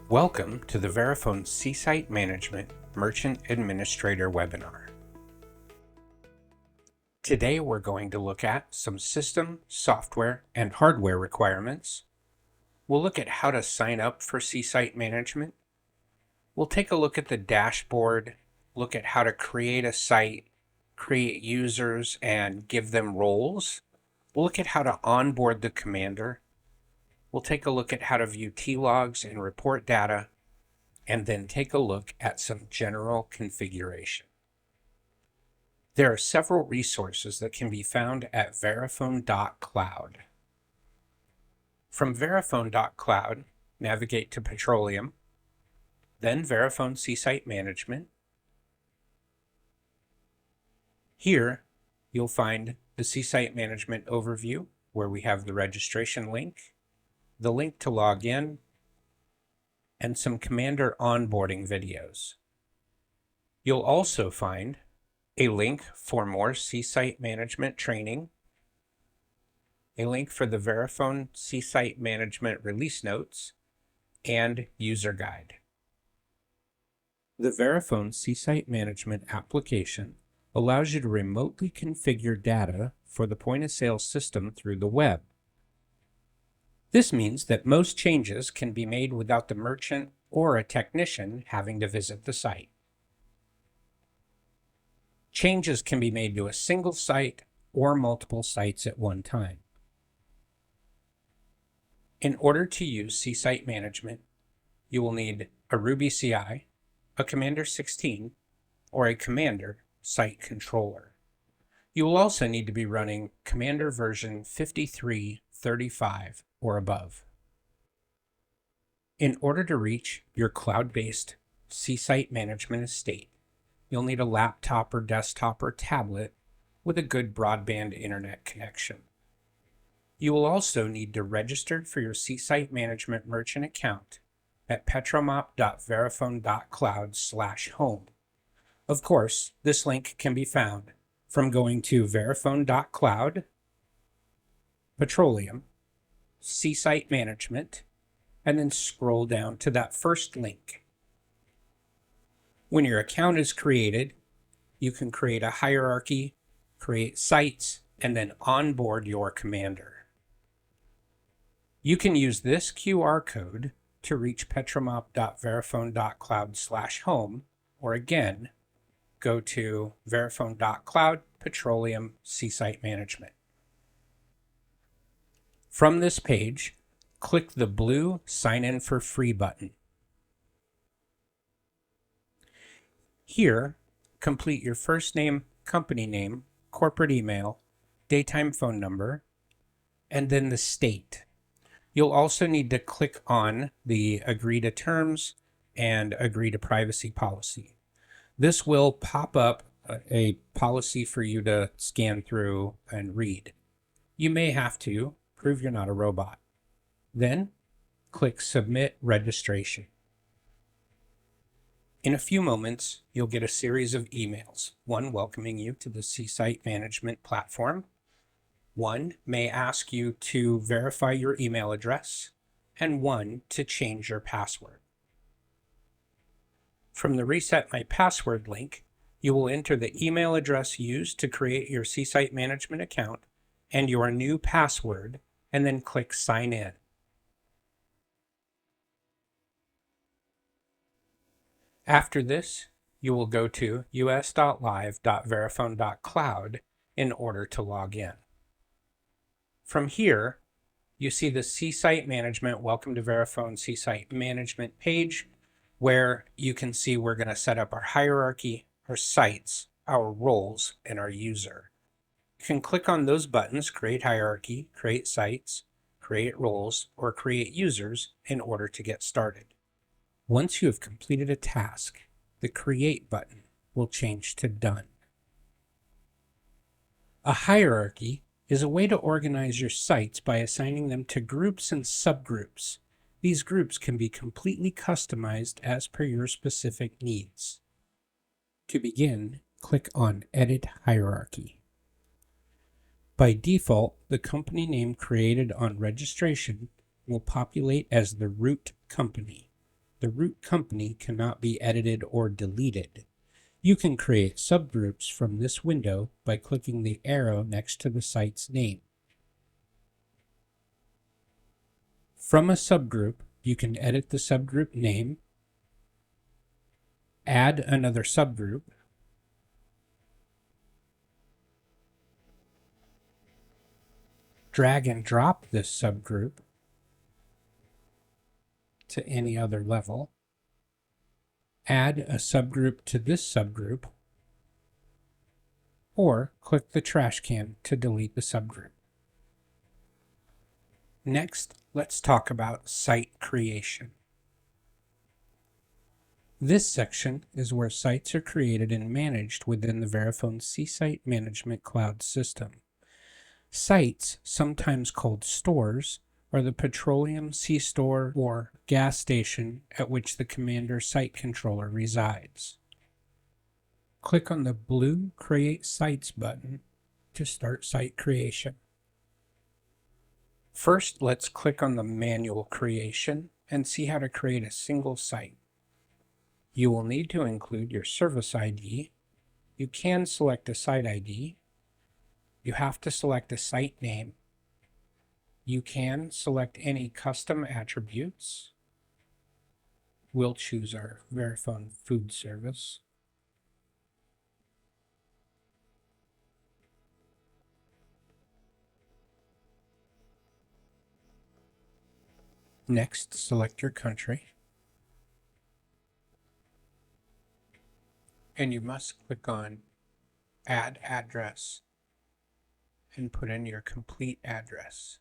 Welcome to the Verifone C-Site Management Merchant Administrator webinar. Today we're going to look at some system, software, and hardware requirements. We'll look at how to sign up for C-Site Management. We'll take a look at the dashboard, look at how to create a site, create users, and give them roles. We'll look at how to onboard the commander. We'll take a look at how to view T-logs and report data, and then take a look at some general configuration. There are several resources that can be found at verifone.cloud. From verifone.cloud, navigate to Petroleum, then Verifone C-Site Management. Here, you'll find the C-Site Management overview, where we have the registration link, the link to log in, and some Commander onboarding videos. You'll also find a link for more C-Site Management training, a link for the Verifone C-Site Management release notes, and user guide. The Verifone C-Site Management application allows you to remotely configure data for the point-of-sale system through the web. This means that most changes can be made without the merchant or a technician having to visit the site. Changes can be made to a single site or multiple sites at one time. In order to use C-Site Management, you will need a Ruby CI, a Commander 16, or a Commander Site Controller. You will also need to be running Commander version 5335 or above. In order to reach your cloud-based C-Site Management estate, you'll need a laptop or desktop or tablet with a good broadband internet connection. You will also need to register for your C-Site Management merchant account at petromop.verifone.cloud/home. Of course, this link can be found from going to verifone.cloud, Petroleum, C-Site Management, and then scroll down to that first link. When your account is created, you can create a hierarchy, create sites, and then onboard your commander. You can use this QR code to reach petromop.verifone.cloud/home, or again, go to verifone.cloud, Petroleum, C-Site Management. From this page, click the blue Sign In for Free button. Here, complete your first name, company name, corporate email, daytime phone number, and then the state. You'll also need to click on the Agree to Terms and Agree to Privacy policy. This will pop up a policy for you to scan through and read. You may have to prove you're not a robot. Then, click Submit Registration. In a few moments, you'll get a series of emails, one welcoming you to the C-Site Management platform. One may ask you to verify your email address, and one to change your password. From the Reset My Password link, you will enter the email address used to create your C-Site Management account and your new password, and then click Sign In. After this, you will go to us.live.verifone.cloud in order to log in. From here, you see the C-Site Management Welcome to Verifone C-Site Management page, where you can see we're going to set up our hierarchy, our sites, our roles, and our user. You can click on those buttons, Create Hierarchy, Create Sites, Create Roles, or Create Users in order to get started. Once you have completed a task, the Create button will change to Done. A hierarchy is a way to organize your sites by assigning them to groups and subgroups. These groups can be completely customized as per your specific needs. To begin, click on Edit Hierarchy. By default, the company name created on registration will populate as the root company. the root company cannot be edited or deleted. You can create subgroups from this window by clicking the arrow next to the site's name. From a subgroup, you can edit the subgroup name, add another subgroup, drag and drop this subgroup to any other level, add a subgroup to this subgroup, or click the trash can to delete the subgroup. Next, let's talk about site creation. This section is where sites are created and managed within the Verifone C-Site Management Cloud system. Sites, sometimes called stores, are the petroleum C-store or gas station at which the Commander site controller resides. Click on the blue Create Sites button to start site creation. First, let's click on the manual creation and see how to create a single site. You will need to include your service ID. You can select a site ID. You have to select a site name. You can select any custom attributes. We'll choose our Verifone food service. Next, select your country. And you must click on Add Address and put in your complete address.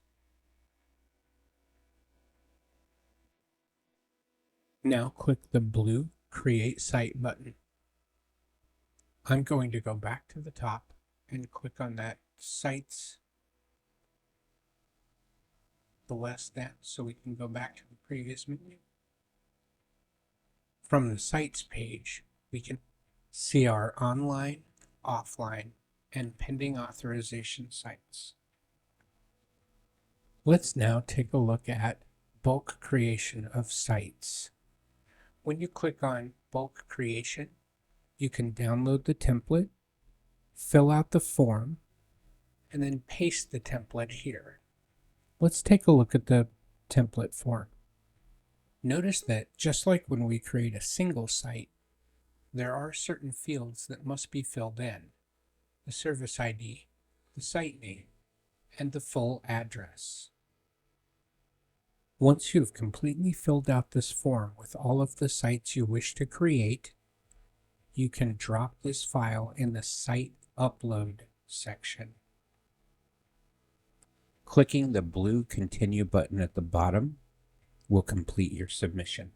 Now click the blue Create Site button. I'm going to go back to the top and click on that Sites, the less than, so we can go back to the previous menu. From the Sites page, we can see our online, offline, and pending authorization sites. Let's now take a look at bulk creation of sites. When you click on bulk creation, you can download the template, fill out the form, and then paste the template here. Let's take a look at the template form. Notice that just like when we create a single site, there are certain fields that must be filled in: the service ID, the site name, and the full address. Once you've completely filled out this form with all of the sites you wish to create, you can drop this file in the Site Upload section. Clicking the blue Continue button at the bottom will complete your submission.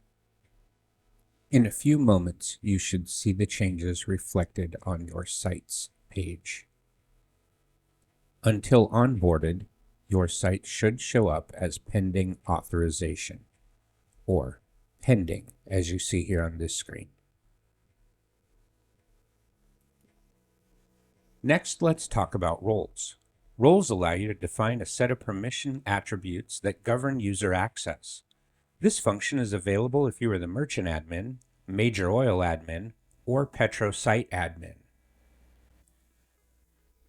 In a few moments, you should see the changes reflected on your site's page. Until onboarded, your site should show up as pending authorization, or pending, as you see here on this screen. Next, let's talk about roles. Roles allow you to define a set of permission attributes that govern user access. This function is available if you are the merchant admin, major oil admin, or Petro site admin.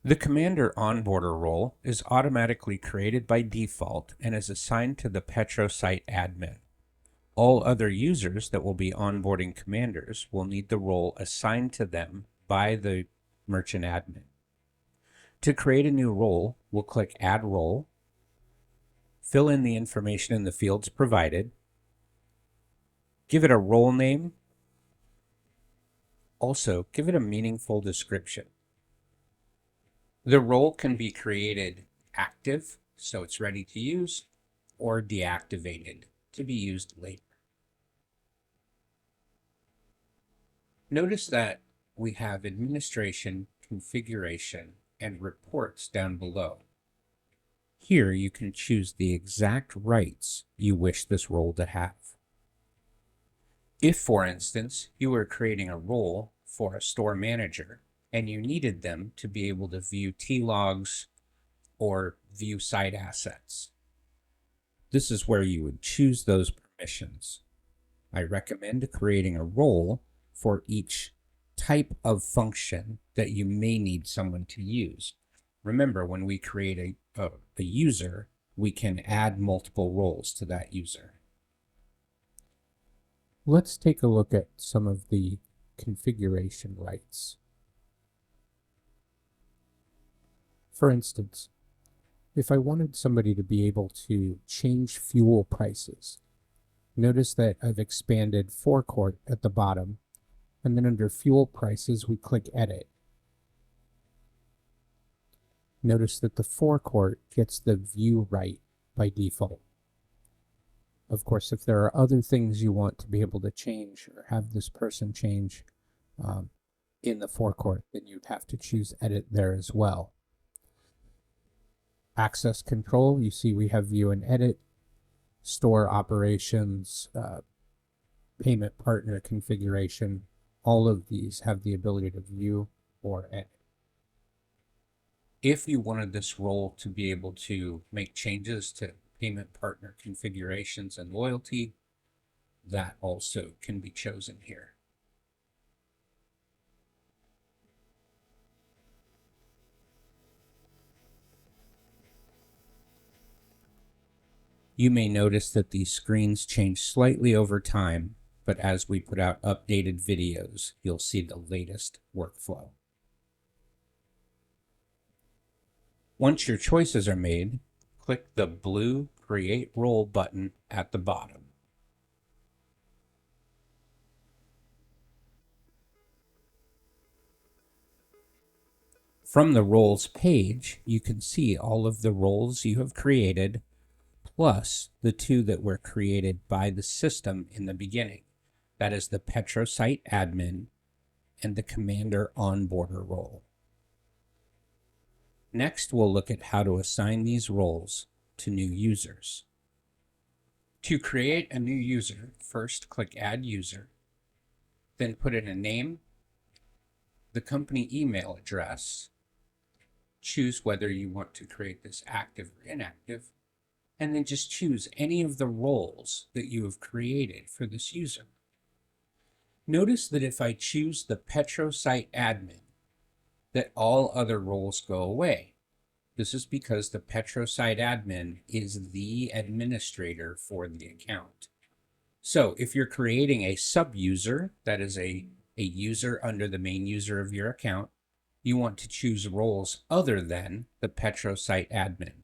The Commander Onboarder role is automatically created by default and is assigned to the Petro site admin. All other users that will be onboarding commanders will need the role assigned to them by the merchant admin. To create a new role, we'll click Add Role, fill in the information in the fields provided, give it a role name, also give it a meaningful description. The role can be created active, so it's ready to use, or deactivated, to be used later. Notice that we have administration, configuration, and reports down below. Here you can choose the exact rights you wish this role to have. If, for instance, you were creating a role for a store manager, and you needed them to be able to view T-logs or view site assets, this is where you would choose those permissions. I recommend creating a role for each type of function that you may need someone to use. Remember, when we create a user, we can add multiple roles to that user. Let's take a look at some of the configuration rights. For instance, if I wanted somebody to be able to change fuel prices, notice that I've expanded forecourt at the bottom, and then under fuel prices, we click edit. Notice that the forecourt gets the view right by default. Of course, if there are other things you want to be able to change or have this person change in the forecourt, then you'd have to choose edit there as well. Access control, you see we have view and edit, store operations, payment partner configuration. All of these have the ability to view or edit. If you wanted this role to be able to make changes to payment partner configurations and loyalty, that also can be chosen here. You may notice that these screens change slightly over time, but as we put out updated videos, you'll see the latest workflow. Once your choices are made, click the blue Create Role button at the bottom. From the Roles page, you can see all of the roles you have created, plus the two that were created by the system in the beginning. That is the PetroSite admin and the Commander Onboarder role. Next, we'll look at how to assign these roles to new users. To create a new user, first click Add User, then put in a name, the company email address, choose whether you want to create this active or inactive, and then just choose any of the roles that you have created for this user. Notice that if I choose the PetroSite admin, that all other roles go away. This is because the PetroSite admin is the administrator for the account. So if you're creating a sub-user, that is a user under the main user of your account, you want to choose roles other than the PetroSite admin.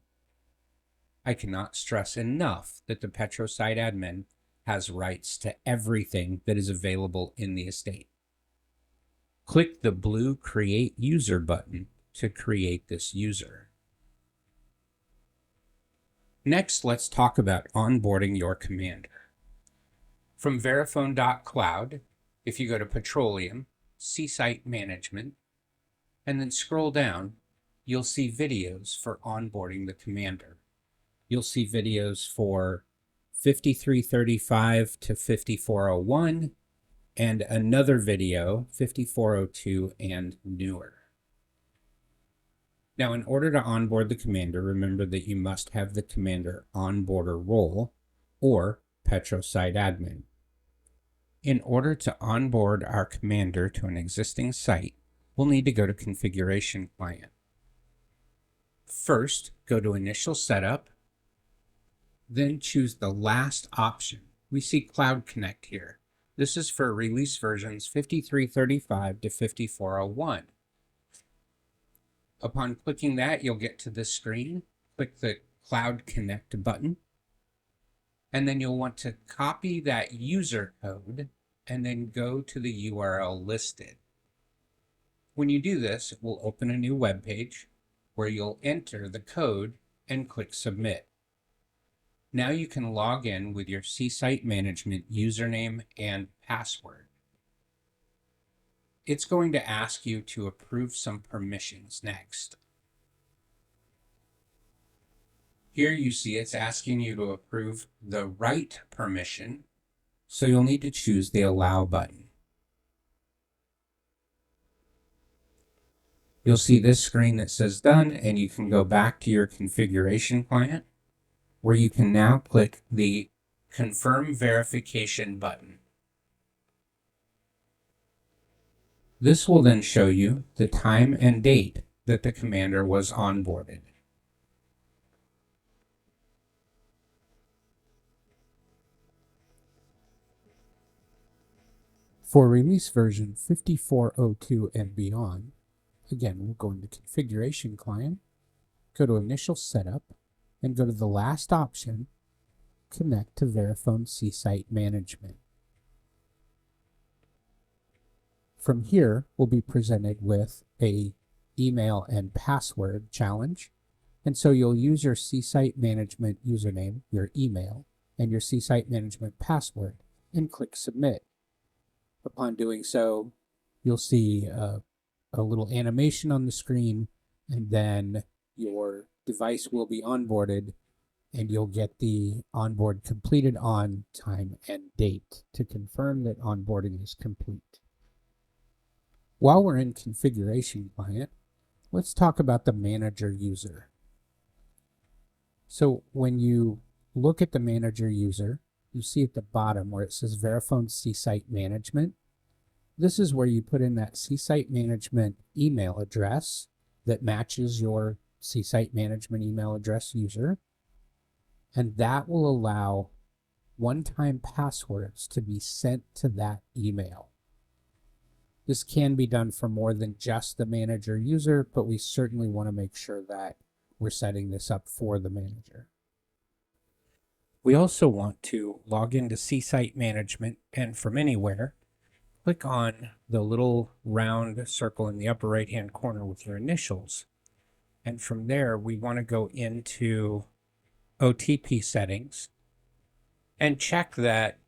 I cannot stress enough that the PetroSite admin has rights to everything that is available in the estate. Click the blue Create User button to create this user. Next, let's talk about onboarding your commander. From Verifone.cloud, if you go to Petroleum, Seasite Management, and then scroll down, you'll see videos for onboarding the commander. You'll see videos for 5335 to 5401, and another video, 5402 and newer. Now, in order to onboard the commander, remember that you must have the commander onboarder role or PetroSite admin. In order to onboard our commander to an existing site, we'll need to go to Configuration Client. First, go to Initial Setup, then choose the last option. We see Cloud Connect here. This is for release versions 5335 to 5401. Upon clicking that, you'll get to this screen. Click the Cloud Connect button, and then you'll want to copy that user code and then go to the URL listed. When you do this, it will open a new web page where you'll enter the code and click Submit. Now you can log in with your Seasite Management username and password. It's going to ask you to approve some permissions next. Here you see it's asking you to approve the right permission, so you'll need to choose the Allow button. You'll see this screen that says Done, and you can go back to your configuration client, where you can now click the Confirm Verification button. This will then show you the time and date that the commander was onboarded. For release version 5402 and beyond, again, we'll go into Configuration Client, go to Initial Setup, and go to the last option, Connect to Verifone C-Site Management. From here, we'll be presented with a email and password challenge. And so you'll use your C-Site Management username, your email, and your C-Site Management password, and click Submit. Upon doing so, you'll see a little animation on the screen, and then your device will be onboarded, and you'll get the onboard completed on time and date to confirm that onboarding is complete. While we're in Configuration Client, let's talk about the Manager user. So when you look at the Manager user, you see at the bottom where it says Verifone C-Site Management. This is where you put in that C-Site Management email address that matches your C-Site Management email address user. And that will allow one-time passwords to be sent to that email. This can be done for more than just the manager user, but we certainly want to make sure that we're setting this up for the manager. We also want to log into C-Site Management, and from anywhere, click on the little round circle in the upper right-hand corner with your initials. And from there, we want to go into OTP settings and check that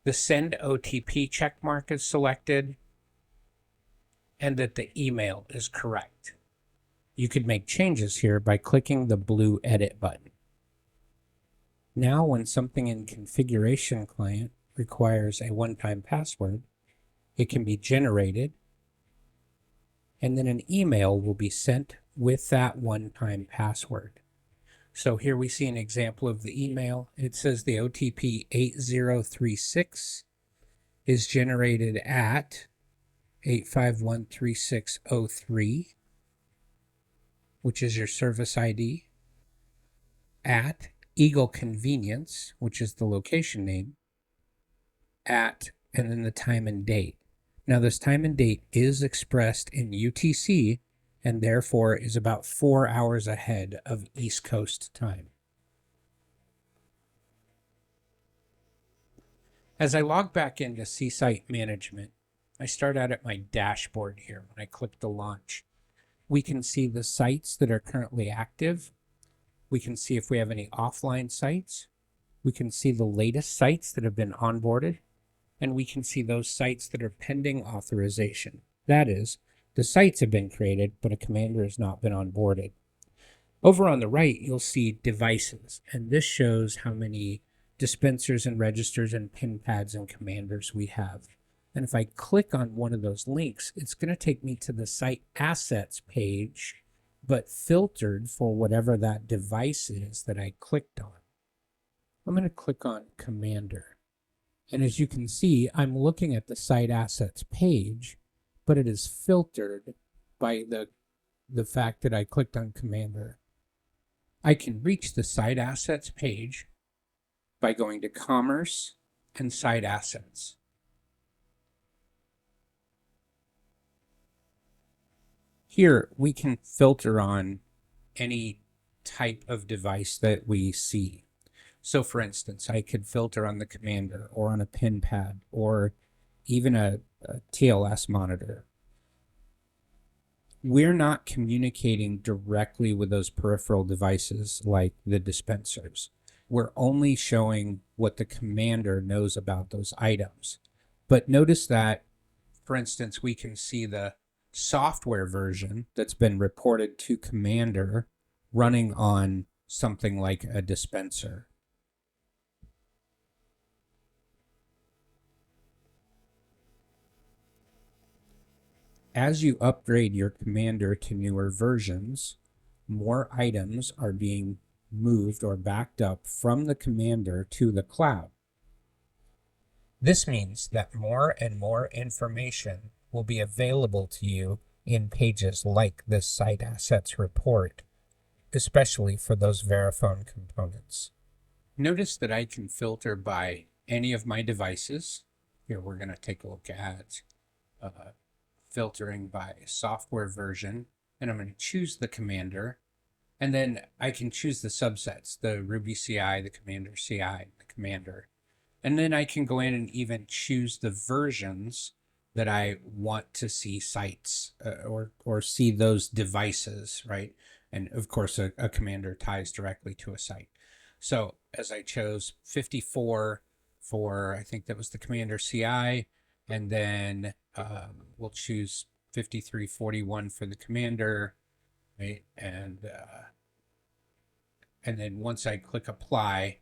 the Send OTP checkmark is selected and that the email is correct. You could make changes here by clicking the blue Edit button. Now, when something in Configuration Client requires a one-time password, it can be generated, and then an email will be sent with that one-time password. So here we see an example of the email. It says the OTP 8036 is generated at 8513603, which is your service ID, at Eagle Convenience, which is the location name, at, and then the time and date. Now this time and date is expressed in UTC and therefore is about 4 hours ahead of East Coast time. As I log back into C-Site Management, I start out at my dashboard here. When I click the launch, we can see the sites that are currently active. We can see if we have any offline sites. We can see the latest sites that have been onboarded, and we can see those sites that are pending authorization. That is, the sites have been created, but a commander has not been onboarded. Over on the right, you'll see devices, and this shows how many dispensers and registers and pin pads and commanders we have. And if I click on one of those links, it's going to take me to the site assets page, but filtered for whatever that device is that I clicked on. I'm going to click on Commander. And as you can see, I'm looking at the site assets page, but it is filtered by the fact that I clicked on Commander. I can reach the site assets page by going to Commerce and Site Assets. Here, we can filter on any type of device that we see. So for instance, I could filter on the commander or on a pin pad or even a TLS monitor. We're not communicating directly with those peripheral devices like the dispensers. We're only showing what the commander knows about those items. But notice that, for instance, we can see the software version that's been reported to commander running on something like a dispenser. As you upgrade your commander to newer versions, more items are being moved or backed up from the commander to the cloud. This means that more and more information will be available to you in pages like this Site Assets report, especially for those Verifone components. Notice that I can filter by any of my devices. Here we're going to take a look at filtering by software version, and I'm going to choose the commander, and then I can choose the subsets, the Ruby CI, the Commander CI, the commander. And then I can go in and even choose the versions that I want to see sites or see those devices, right? And of course, a commander ties directly to a site. So as I chose 54 for, I think that was the Commander CI, and then we'll choose 5341 for the commander, right? And then once I click apply,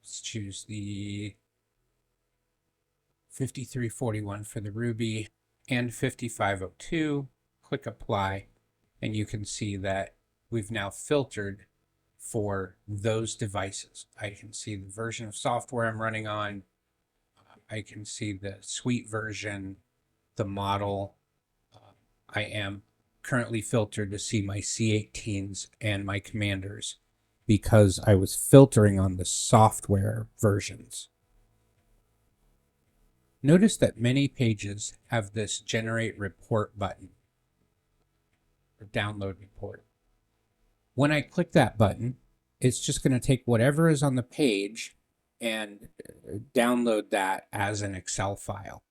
let's choose the 5341 for the Ruby and 5502, click apply, and you can see that we've now filtered for those devices. I can see the version of software I'm running on. I can see the suite version, the model. I am currently filtered to see my C18s and my commanders because I was filtering on the software versions. Notice that many pages have this generate report button or download report. When I click that button, it's just going to take whatever is on the page and download that as an Excel file.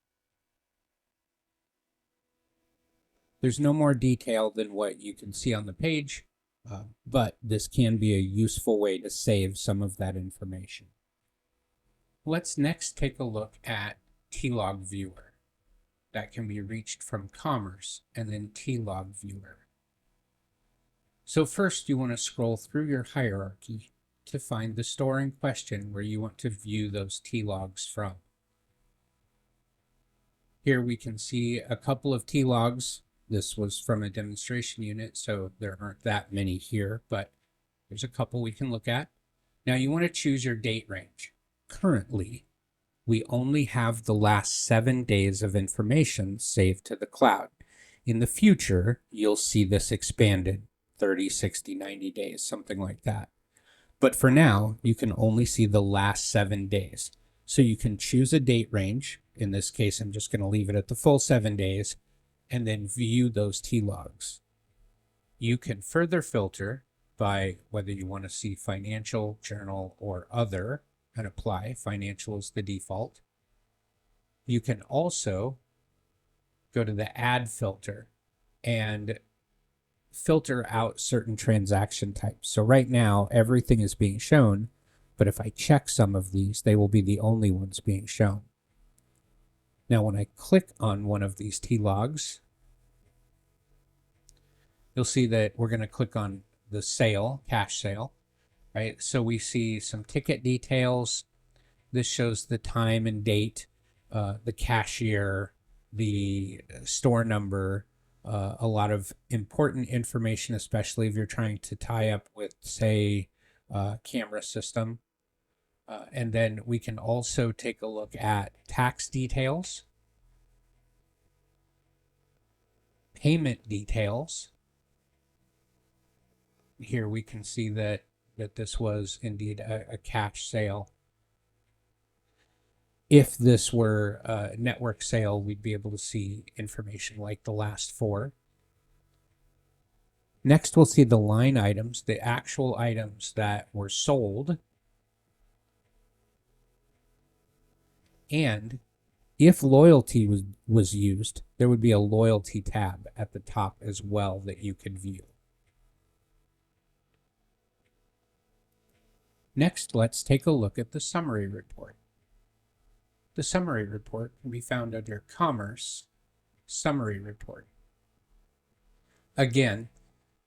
There's no more detail than what you can see on the page, but this can be a useful way to save some of that information. Let's next take a look at T-Log Viewer. That can be reached from Commerce and then T-Log Viewer. So first you want to scroll through your hierarchy to find the store in question where you want to view those T-Logs from. Here we can see a couple of T-Logs. This was from a demonstration unit, so there aren't that many here, but there's a couple we can look at. Now you want to choose your date range. Currently, we only have the last 7 days of information saved to the cloud. In the future, you'll see this expanded, 30, 60, 90 days, something like that. But for now, you can only see the last 7 days. So you can choose a date range. In this case, I'm just going to leave it at the full 7 days, and then view those T-Logs. You can further filter by whether you want to see financial, journal, or other, and apply. Financial is the default. You can also go to the add filter and filter out certain transaction types. So right now, everything is being shown, but if I check some of these, they will be the only ones being shown. Now, when I click on one of these T-Logs, you'll see that we're going to click on the sale, cash sale, right? So we see some ticket details. This shows the time and date, the cashier, the store number, a lot of important information, especially if you're trying to tie up with, say, camera system. And then we can also take a look at tax details, payment details. Here we can see that this was indeed a cash sale. If this were a network sale, we'd be able to see information like the last 4. Next, we'll see the line items, the actual items that were sold. And if loyalty was used, there would be a loyalty tab at the top as well that you could view. Next, let's take a look at the summary report. The summary report can be found under Commerce, Summary Report. Again,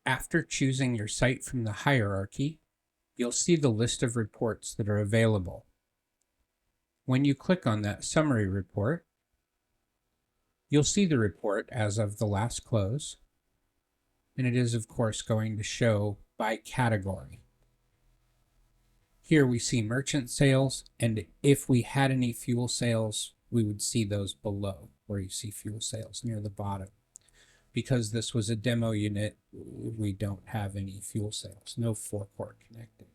after choosing your site from the hierarchy, you'll see the list of reports that are available. When you click on that summary report, you'll see the report as of the last close, and it is, of course, going to show by category. Here we see merchant sales, and if we had any fuel sales, we would see those below where you see fuel sales near the bottom. Because this was a demo unit, we don't have any fuel sales, no forecourt connected.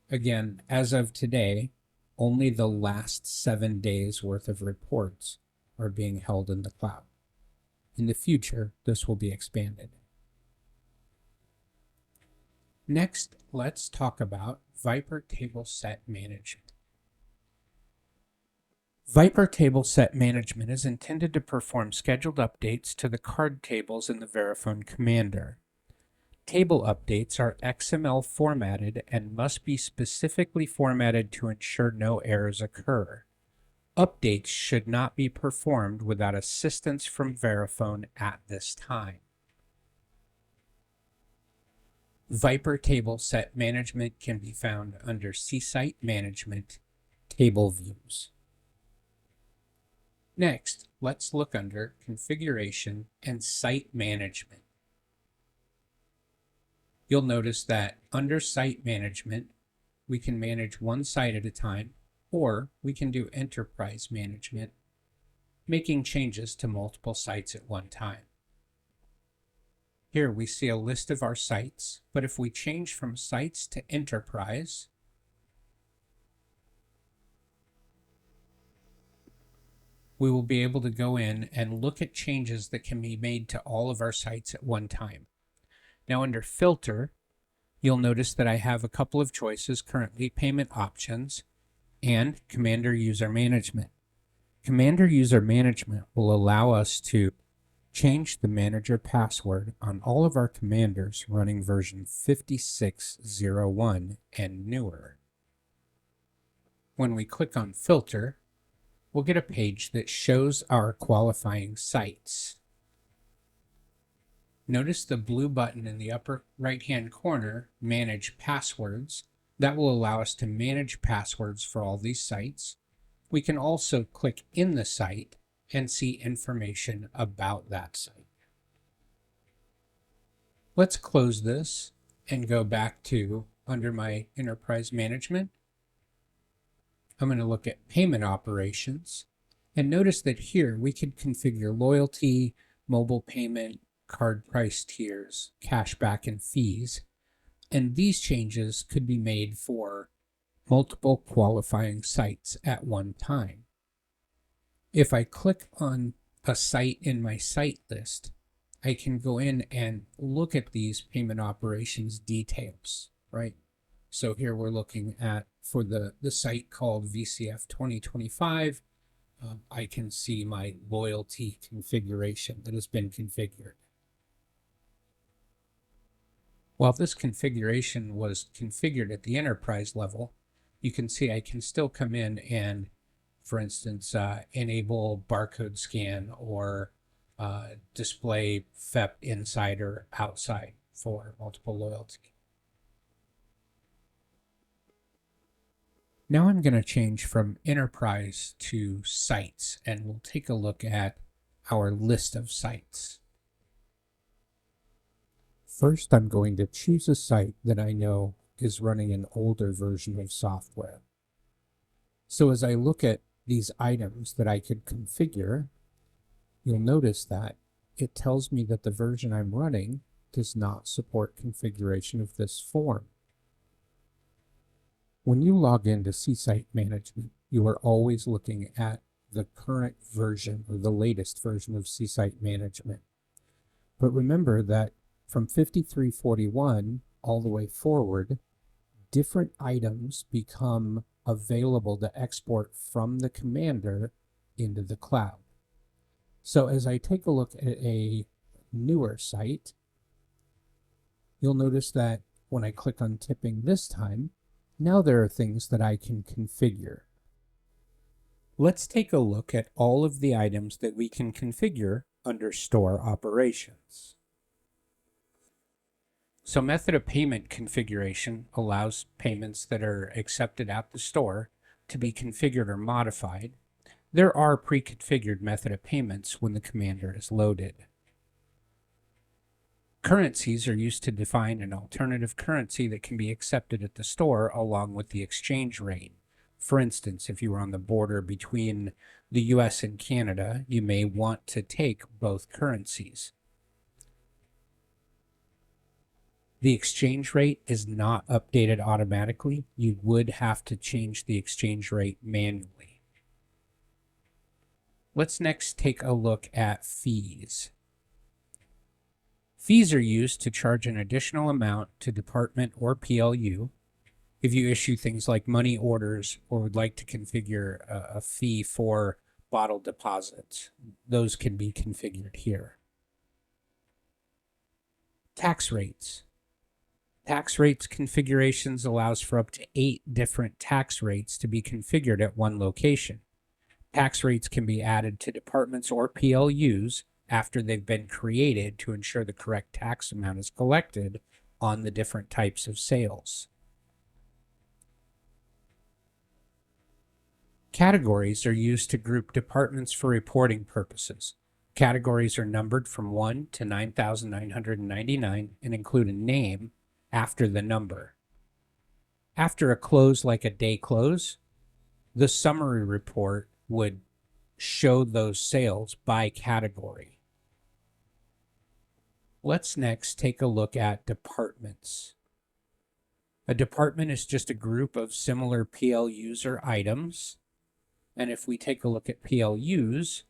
Again, as of today, only the last 7 days worth of reports are being held in the cloud. In the future, this will be expanded. Next, let's talk about Viper Table Set Management. Viper Table Set Management is intended to perform scheduled updates to the card tables in the Verifone commander. Table updates are XML formatted and must be specifically formatted to ensure no errors occur. Updates should not be performed without assistance from Verifone at this time. Viper Table Set Management can be found under C-Site Management, Table Views. Next, let's look under Configuration and Site Management. You'll notice that under Site Management, we can manage one site at a time, or we can do Enterprise Management, making changes to multiple sites at one time. Here we see a list of our sites, but if we change from sites to enterprise, we will be able to go in and look at changes that can be made to all of our sites at one time. Now under filter, you'll notice that I have a couple of choices currently: payment options and Commander User Management. Commander User Management will allow us to change the manager password on all of our commanders running version 56.01 and newer. When we click on Filter, we'll get a page that shows our qualifying sites. Notice the blue button in the upper right-hand corner, Manage Passwords. That will allow us to manage passwords for all these sites. We can also click in the site and see information about that site. Let's close this and go back to under my Enterprise Management. I'm going to look at Payment Operations, and notice that here we can configure loyalty, mobile payment, card price tiers, cashback, and fees. And these changes could be made for multiple qualifying sites at one time. If I click on a site in my site list, I can go in and look at these payment operations details, right? So here we're looking at, for the site called VCF 2025, I can see my loyalty configuration that has been configured. While this configuration was configured at the enterprise level, you can see I can still come in and, for instance, enable barcode scan or display FEP inside or outside for multiple loyalty. Now I'm going to change from enterprise to sites, and we'll take a look at our list of sites. First, I'm going to choose a site that I know is running an older version of software. So as I look at these items that I could configure, you'll notice that it tells me that the version I'm running does not support configuration of this form. When you log into C-Site Management, you are always looking at the current version or the latest version of C-Site Management. But remember that from 5341 all the way forward, different items become available to export from the commander into the cloud. So as I take a look at a newer site, you'll notice that when I click on tipping this time, now there are things that I can configure. Let's take a look at all of the items that we can configure under Store Operations. So method of payment configuration allows payments that are accepted at the store to be configured or modified. There are pre-configured method of payments when the commander is loaded. Currencies are used to define an alternative currency that can be accepted at the store along with the exchange rate. For instance, if you were on the border between the US and Canada, you may want to take both currencies. The exchange rate is not updated automatically. You would have to change the exchange rate manually. Let's next take a look at fees. Fees are used to charge an additional amount to department or PLU if you issue things like money orders or would like to configure a fee for bottle deposits. Those can be configured here. Tax rates. Tax rates configurations allows for up to 8 different tax rates to be configured at one location. Tax rates can be added to departments or PLUs after they've been created to ensure the correct tax amount is collected on the different types of sales. Categories are used to group departments for reporting purposes. Categories are numbered from 1 to 9,999 and include a name after the number. After a close like a day close, the summary report would show those sales by category. Let's next take a look at departments. A department is just a group of similar PLUs or items. And if we take a look at PLUs,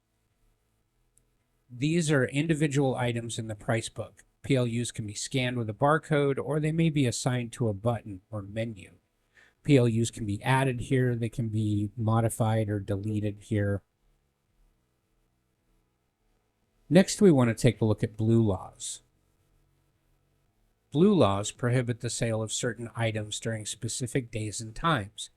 these are individual items in the price book. PLUs can be scanned with a barcode, or they may be assigned to a button or menu. PLUs can be added here, they can be modified or deleted here. Next, we want to take a look at blue laws. Blue laws prohibit the sale of certain items during specific days and times.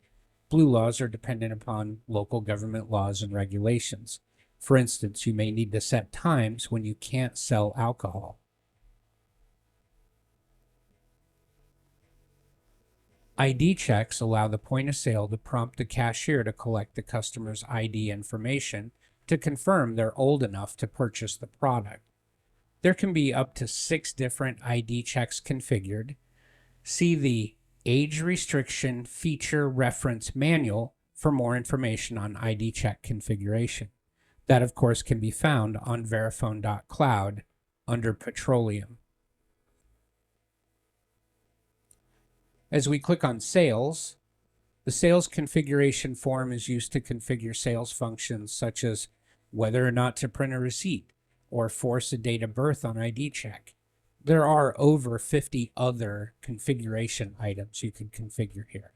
Blue laws are dependent upon local government laws and regulations. For instance, you may need to set times when you can't sell alcohol. ID checks allow the point of sale to prompt the cashier to collect the customer's ID information to confirm they're old enough to purchase the product. There can be up to 6 different ID checks configured. See the Age Restriction Feature Reference Manual for more information on ID check configuration. That, of course, can be found on verifone.cloud under Petroleum. As we click on Sales, the Sales Configuration form is used to configure sales functions such as whether or not to print a receipt or force a date of birth on ID check. There are over 50 other configuration items you can configure here.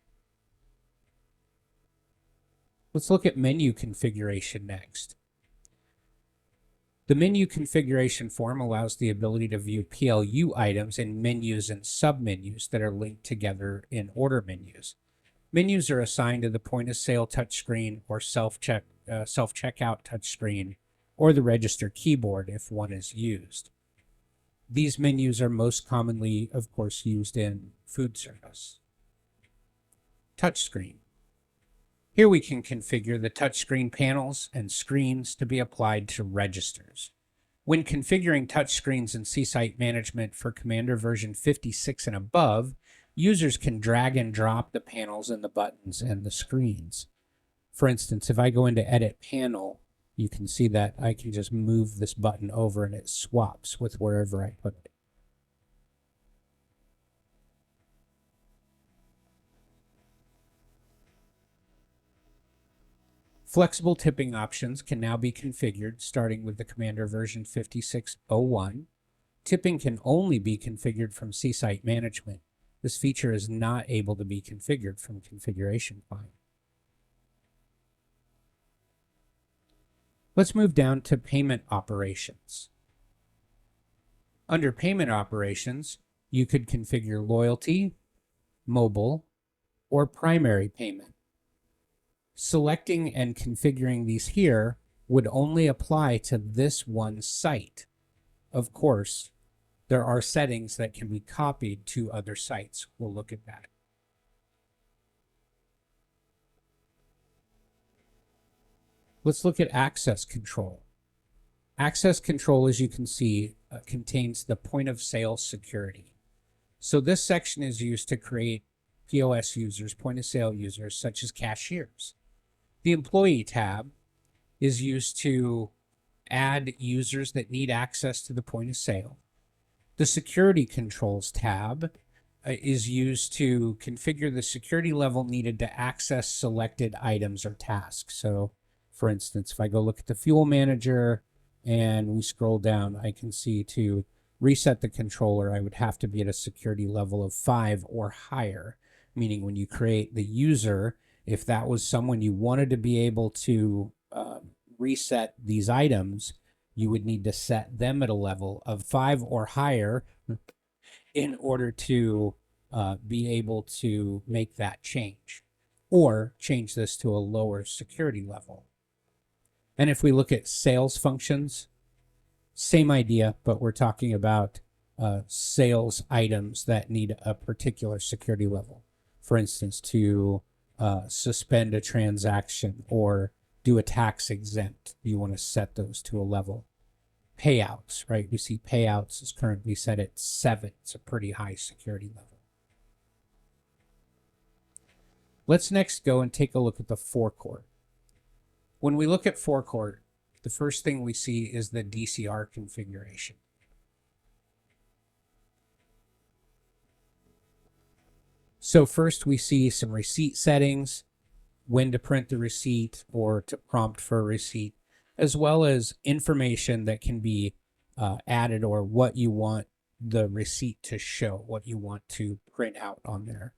Let's look at menu configuration next. The menu configuration form allows the ability to view PLU items in menus and submenus that are linked together in order menus. Menus are assigned to the point of sale touchscreen or self-checkout touchscreen or the register keyboard if one is used. These menus are most commonly, of course, used in food service. Touchscreen. Here we can configure the touchscreen panels and screens to be applied to registers. When configuring touchscreens in C-Site Management for Commander version 56 and above, users can drag and drop the panels and the buttons and the screens. For instance, if I go into Edit Panel, you can see that I can just move this button over and it swaps with wherever I put it. Flexible tipping options can now be configured starting with the Commander version 56.01. Tipping can only be configured from C-Site Management. This feature is not able to be configured from Configuration Finder. Let's move down to payment operations. Under payment operations, you could configure loyalty, mobile, or primary payment. Selecting and configuring these here would only apply to this one site. Of course, there are settings that can be copied to other sites. We'll look at that. Let's look at access control. Access control, as you can see, contains the point of sale security. So this section is used to create POS users, point of sale users, such as cashiers. The Employee tab is used to add users that need access to the point of sale. The Security Controls tab is used to configure the security level needed to access selected items or tasks. So, for instance, if I go look at the Fuel Manager and we scroll down, I can see to reset the controller, I would have to be at a security level of 5 or higher, meaning when you create the user, if that was someone you wanted to be able to reset these items, you would need to set them at a level of 5 or higher in order to be able to make that change, or change this to a lower security level. And if we look at sales functions, same idea, but we're talking about sales items that need a particular security level. For instance, to suspend a transaction or do a tax exempt, you want to set those to a level. Payouts, right? We see payouts is currently set at 7. It's a pretty high security level. Let's next go and take a look at the forecourt. When we look at forecourt, the first thing we see is the DCR configuration. So first we see some receipt settings, when to print the receipt or to prompt for a receipt, as well as information that can be added, or what you want the receipt to show, what you want to print out on there.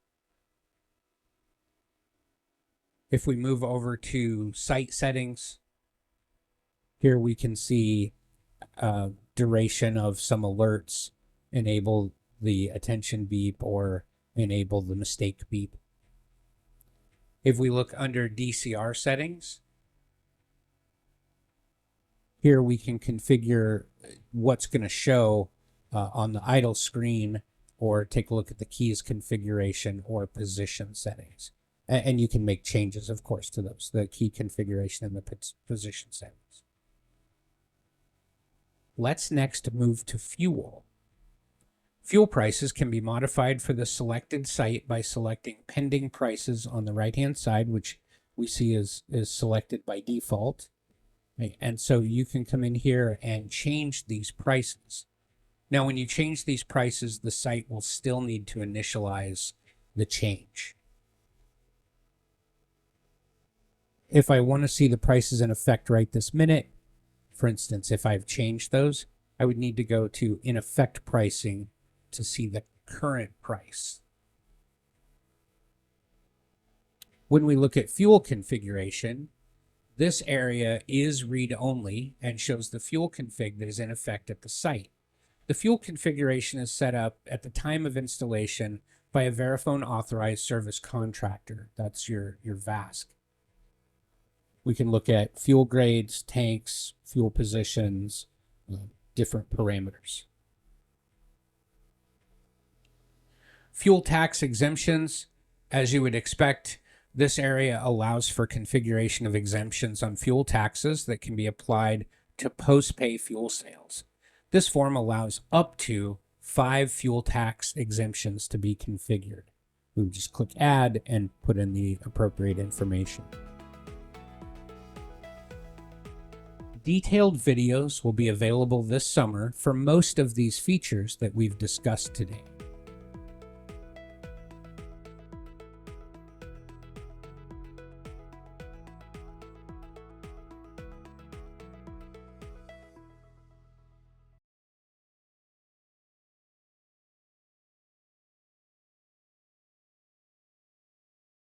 If we move over to site settings, here we can see duration of some alerts, enable the attention beep or enable the mistake beep. If we look under DCR settings, here we can configure what's going to show on the idle screen, or take a look at the keys configuration or position settings. And you can make changes, of course, to those, the key configuration and the position settings. Let's next move to fuel. Fuel prices can be modified for the selected site by selecting pending prices on the right-hand side, which we see is selected by default. And so you can come in here and change these prices. Now, when you change these prices, the site will still need to initialize the change. If I want to see the prices in effect right this minute, for instance, if I've changed those, I would need to go to in effect pricing to see the current price. When we look at fuel configuration, this area is read-only and shows the fuel config that is in effect at the site. The fuel configuration is set up at the time of installation by a Verifone authorized service contractor. That's your VASC. We can look at fuel grades, tanks, fuel positions, different parameters. Fuel tax exemptions, as you would expect, this area allows for configuration of exemptions on fuel taxes that can be applied to post-pay fuel sales. This form allows up to 5 fuel tax exemptions to be configured. We would just click add and put in the appropriate information. Detailed videos will be available this summer for most of these features that we've discussed today.